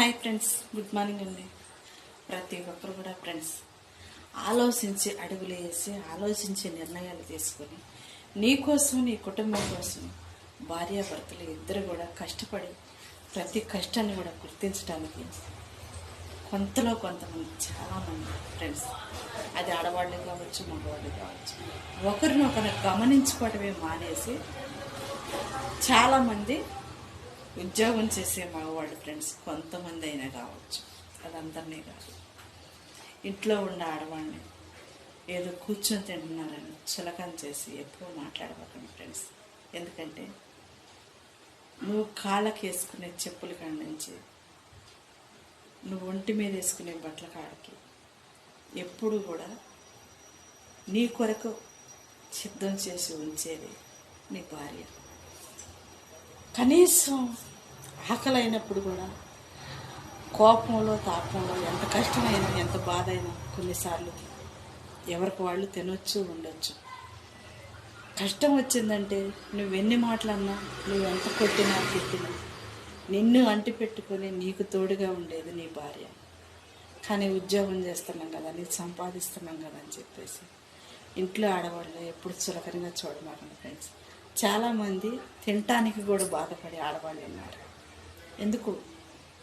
Hi friends, good morning అండి. ప్రతి ఒక్కరు కూడా ఫ్రెండ్స్ ఆలోచించి అడుగులు వేసి ఆలోచించి నిర్ణయాలు తీసుకొని నీకోసం నీ కుటుంబం కోసం భార్యాభర్తలు ఇద్దరు కూడా కష్టపడి ప్రతి కష్టాన్ని కూడా గుర్తించడానికి కొంతమంది చాలామంది ఫ్రెండ్స్, అది ఆడవాళ్ళు కావచ్చు మగవాళ్ళు కావచ్చు, ఒకరినొకరు గమనించుకోవటమే మానేసి చాలామంది ఉద్యోగం చేసే మగవాళ్ళు ఫ్రెండ్స్ కొంతమంది అయినా కావచ్చు, అదందరినీ కాదు. ఇంట్లో ఉన్న ఆడవాళ్ళని ఏదో కూర్చొని తింటున్నారని చులకన చేసి ఎప్పుడూ మాట్లాడబోకండి ఫ్రెండ్స్. ఎందుకంటే నువ్వు కాళ్ళకి వేసుకునే చెప్పుల కాడి నుంచి నువ్వు ఒంటి మీద వేసుకునే బట్టల కాడికి ఎప్పుడు కూడా నీ కొరకు సిద్ధం చేసి ఉంచేది నీ భార్య. కనీసం ఆకలి అయినప్పుడు కూడా కోపంలో తాపంలో ఎంత కష్టమైనా ఎంత బాధ అయినా కొన్నిసార్లు ఎవరికి వాళ్ళు తినొచ్చు ఉండొచ్చు. కష్టం వచ్చిందంటే నువ్వెన్ని మాటలన్నా నువ్వు ఎంత కొట్టినా తిట్టినా నిన్ను అంటి పెట్టుకొని నీకు తోడుగా ఉండేది నీ భార్య. కానీ ఉద్యోగం చేస్తున్నాం కదా, నీకు సంపాదిస్తున్నాం కదా అని చెప్పేసి ఇంట్లో ఆడవాళ్ళు ఎప్పుడు చులకనగా చూడమాకండి ఫ్రెండ్స్. చాలామంది తినటానికి కూడా బాధపడే ఆడవాళ్ళు ఉన్నారు. ఎందుకు